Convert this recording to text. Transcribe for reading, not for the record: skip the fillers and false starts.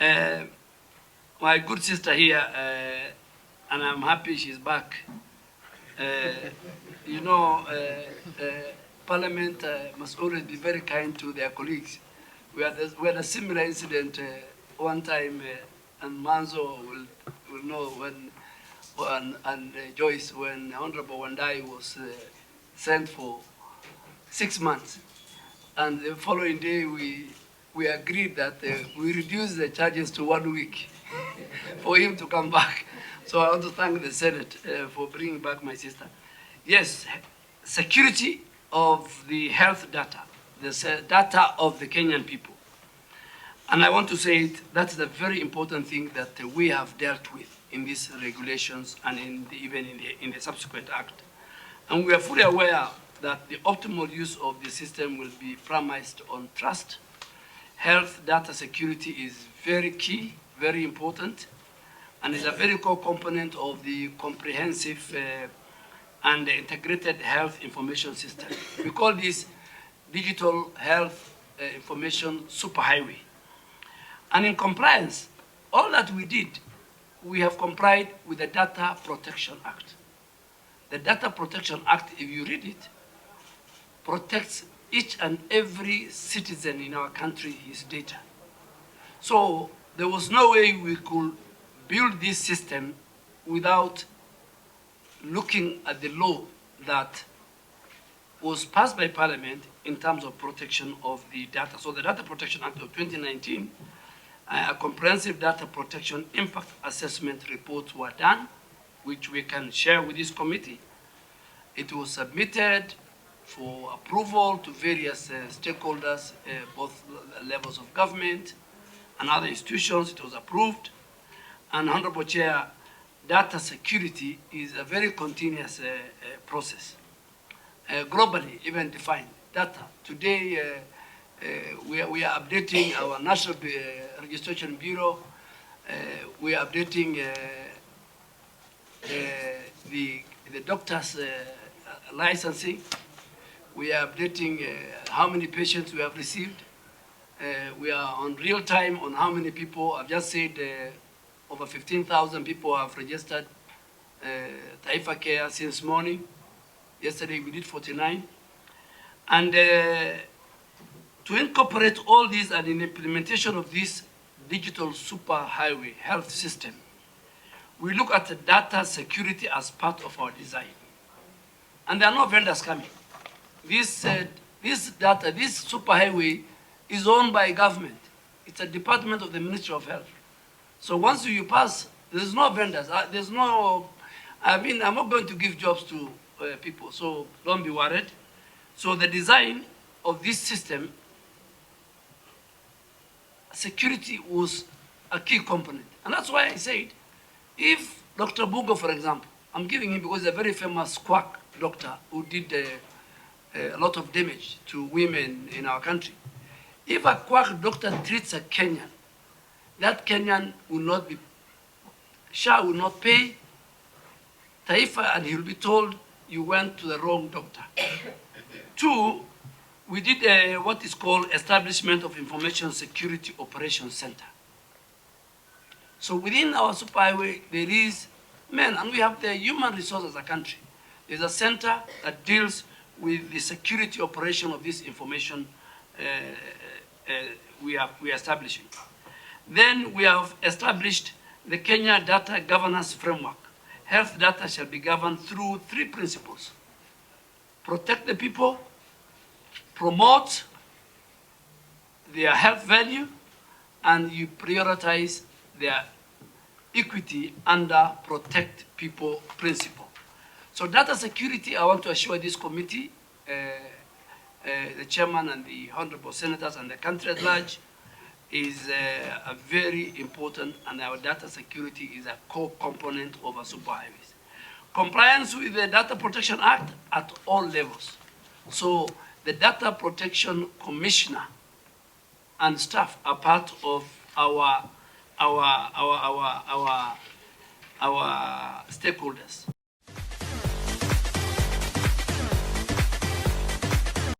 Uh, my good sister here, and I'm happy she's back. You know, Parliament must always be very kind to their colleagues. We had a similar incident one time, and Manzo will know when and Joyce, when Honorable Wandai was sent for 6 months. And the following day, we agreed that we reduce the charges to 1 week for him to come back. So I want to thank the Senate for bringing back my sister. Yes, security of the health data, the data of the Kenyan people. And I want to say that's the very important thing that we have dealt with in these regulations and even in the subsequent act. And we are fully aware that the optimal use of the system will be premised on trust. Health data security is very key, very important, and is a very core component of the comprehensive and integrated health information system. We call this digital health information superhighway. And in compliance, all that we did, we have complied with the Data Protection Act. The Data Protection Act, if you read it, protects each and every citizen in our country, his data. So there was no way we could build this system without looking at the law that was passed by Parliament in terms of protection of the data. So the Data Protection Act of 2019, a comprehensive data protection impact assessment reports were done, which we can share with this committee. It was submitted for approval to various stakeholders, both levels of government and other institutions. It was approved. And Honorable Chair, data security is a very continuous process, globally even defined. Data. Today, we are updating our National Registration Bureau. We are updating the doctors' licensing. We are updating how many patients we have received. We are on real time on how many people. I've just said over 15,000 people have registered Taifa Care since morning. Yesterday we did 49. And to incorporate all these and in implementation of this digital superhighway health system, we look at the data security as part of our design. And there are no vendors coming. This superhighway is owned by government. It's a department of the Ministry of Health. So once you pass, there's no vendors. There's no, I'm not going to give jobs to people, so don't be worried. So the design of this system, security was a key component. And that's why I said, if Dr. Bugo, for example, I'm giving him because he's a very famous quack doctor who did a lot of damage to women in our country. If a quack doctor treats a Kenyan, that Kenyan will not be, SHA will not pay Taifa, and he'll be told you went to the wrong doctor. Two, we did what is called Establishment of Information Security Operations Center. So within our superhighway, there is men, and we have the human resources as a country. There's a center that deals with the security operation of this information we are establishing. Then we have established the Kenya Data Governance Framework. Health data shall be governed through 3 principles: protect the people, promote their health value, and you prioritize their equity under protect people principle. So data security, I want to assure this committee, the chairman and the honorable senators and the country at large, is a very important, and our data security is a core component of our superhighways. Compliance with the Data Protection Act at all levels. So the Data Protection Commissioner and staff are part of our stakeholders.